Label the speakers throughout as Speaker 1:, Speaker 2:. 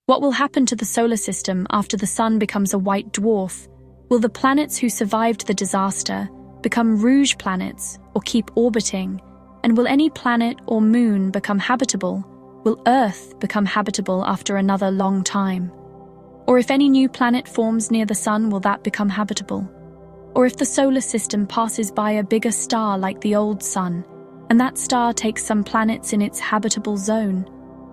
Speaker 1: What will happen to the solar system after the sun becomes a white dwarf? Will the planets who survived the disaster become rouge planets or keep orbiting? And will any planet or moon become habitable? Will Earth become habitable after another long time? Or if any new planet forms near the sun, will that become habitable? Or if the solar system passes by a bigger star like the old sun, and that star takes some planets in its habitable zone,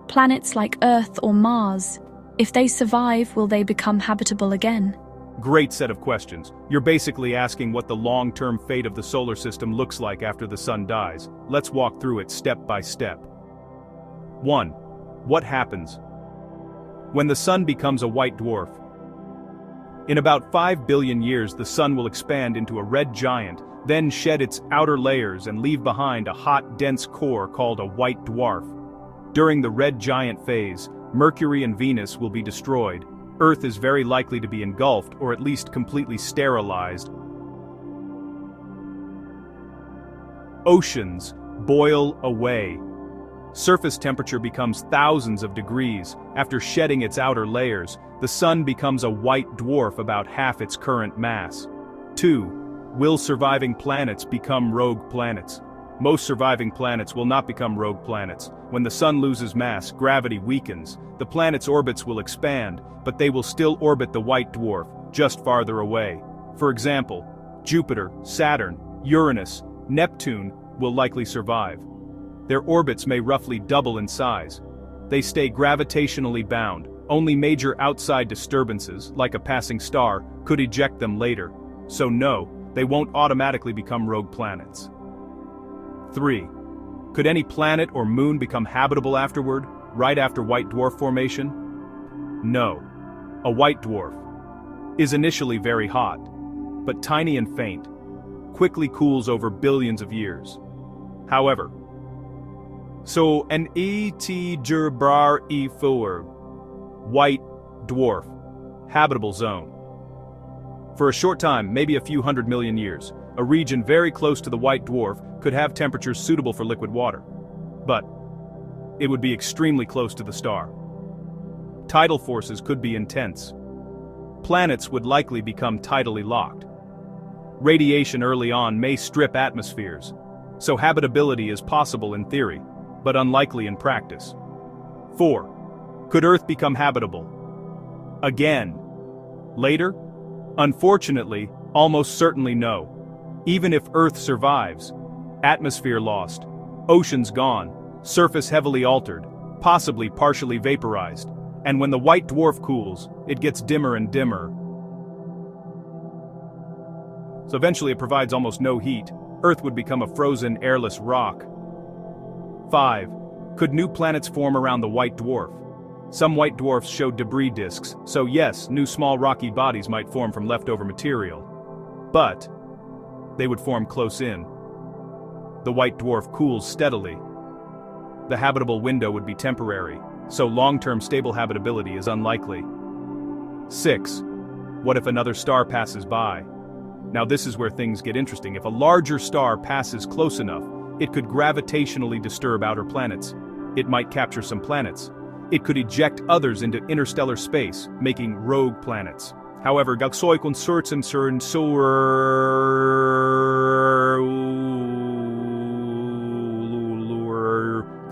Speaker 1: planets like Earth or Mars, if they survive, will they become habitable again?
Speaker 2: Great set of questions. You're basically asking what the long-term fate of the solar system looks like after the sun dies. Let's walk through it step by step. 1. What happens when the sun becomes a white dwarf? In about 5 billion years, the sun will expand into a red giant, then shed its outer layers and leave behind a hot, dense core called a white dwarf. During the red giant phase, Mercury and Venus will be destroyed. Earth is very likely to be engulfed or at least completely sterilized. Oceans boil away. Surface temperature becomes thousands of degrees. After shedding its outer layers, the sun becomes a white dwarf about half its current mass. 2. Will surviving planets become rogue planets? Most surviving planets will not become rogue planets. When the sun loses mass, gravity weakens. The planet's orbits will expand, but they will still orbit the white dwarf, just farther away. For example, Jupiter, Saturn, Uranus, Neptune will likely survive. Their orbits may roughly double in size. They stay gravitationally bound. Only major outside disturbances, like a passing star, could eject them later. So no, they won't automatically become rogue planets. 3. Could any planet or moon become habitable afterward, right after white dwarf formation? No. A white dwarf is initially very hot, but tiny and faint, quickly cools over billions of years. However, so an ET4 white dwarf habitable zone. For a short time, maybe a few 100 million years, a region very close to the white dwarf could have temperatures suitable for liquid water. But it would be extremely close to the star. Tidal forces could be intense. Planets would likely become tidally locked. Radiation early on may strip atmospheres, so habitability is possible in theory, but unlikely in practice. 4. Could Earth become habitable again later? Unfortunately, almost certainly no. Even if Earth survives, atmosphere lost, oceans gone, surface heavily altered, possibly partially vaporized, and when the white dwarf cools, it gets dimmer and dimmer. So eventually it provides almost no heat. Earth would become a frozen, airless rock. 5. Could new planets form around the white dwarf? Some white dwarfs show debris disks, so yes, new small rocky bodies might form from leftover material. But they would form close in. The white dwarf cools steadily. The habitable window would be temporary, so long-term stable habitability is unlikely. 6. What if another star passes by? Now this is where things get interesting. If a larger star passes close enough, it could gravitationally disturb outer planets. It might capture some planets. It could eject others into interstellar space, making rogue planets. However,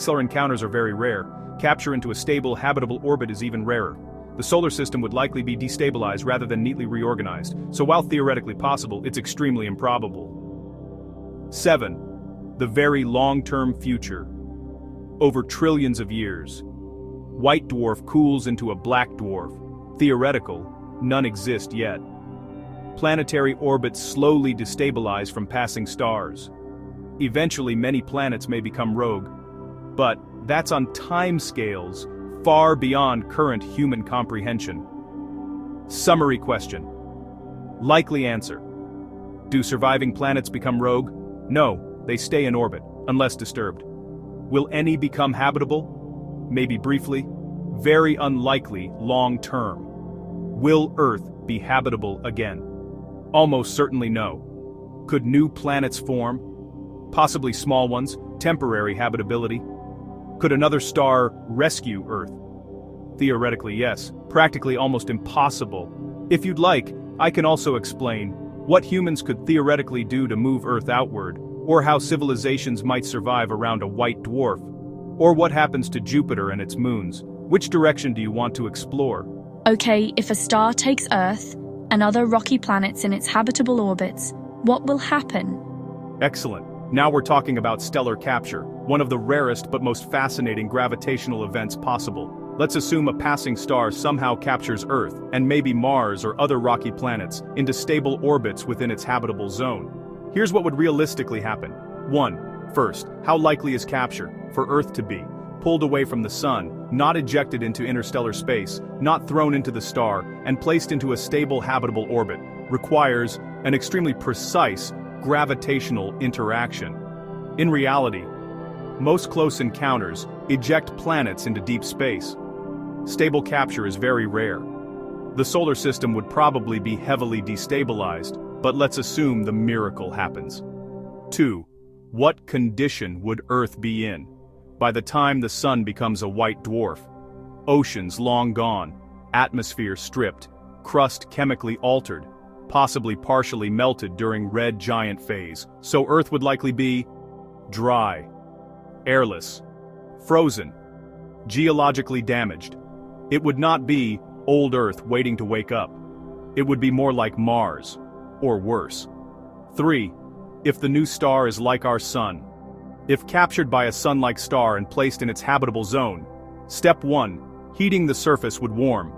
Speaker 2: stellar encounters are very rare. Capture into a stable, habitable orbit is even rarer. The solar system would likely be destabilized rather than neatly reorganized, so while theoretically possible, it's extremely improbable. 7. The very long-term future. Over trillions of years. White dwarf cools into a black dwarf. Theoretical, none exist yet. Planetary orbits slowly destabilize from passing stars. Eventually many planets may become rogue, but that's on timescales far beyond current human comprehension. Summary question. Likely answer. Do surviving planets become rogue? No, they stay in orbit, unless disturbed. Will any become habitable? Maybe briefly. Very unlikely long-term. Will Earth be habitable again? Almost certainly no. Could new planets form? Possibly small ones, temporary habitability. Could another star rescue Earth? Theoretically, yes. Practically almost impossible. If you'd like, I can also explain what humans could theoretically do to move Earth outward, or how civilizations might survive around a white dwarf, or what happens to Jupiter and its moons. Which direction do you want to explore?
Speaker 1: Okay, if a star takes Earth and other rocky planets in its habitable orbits, what will happen?
Speaker 2: Excellent. Now we're talking about stellar capture, one of the rarest but most fascinating gravitational events possible. Let's assume a passing star somehow captures Earth, and maybe Mars or other rocky planets, into stable orbits within its habitable zone. Here's what would realistically happen. 1. First, how likely is capture for Earth to be pulled away from the Sun, not ejected into interstellar space, not thrown into the star, and placed into a stable habitable orbit, requires an extremely precise gravitational interaction. In reality, most close encounters eject planets into deep space. Stable capture is very rare. The solar system would probably be heavily destabilized, but let's assume the miracle happens. 2. What condition would Earth be in by the time the Sun becomes a white dwarf? Oceans long gone, atmosphere stripped, crust chemically altered, possibly partially melted during red giant phase, so Earth would likely be dry, airless, frozen, geologically damaged. It would not be old Earth waiting to wake up. It would be more like Mars, or worse. 3. If the new star is like our Sun. If captured by a Sun-like star and placed in its habitable zone, Step 1. Heating the surface would warm.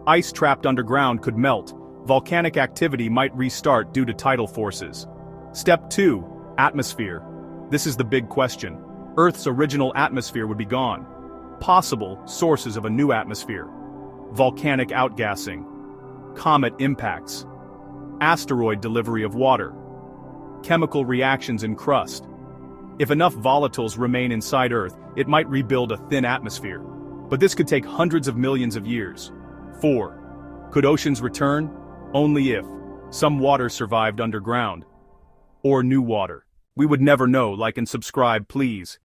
Speaker 2: Ice trapped underground could melt. Volcanic activity might restart due to tidal forces. Step 2. Atmosphere. This is the big question. Earth's original atmosphere would be gone. Possible sources of a new atmosphere: volcanic outgassing, comet impacts, asteroid delivery of water, chemical reactions in crust. If enough volatiles remain inside Earth, it might rebuild a thin atmosphere. But this could take hundreds of millions of years. 4. Could oceans return? Only if some water survived underground. Or new water. We would never know. Like and subscribe, please.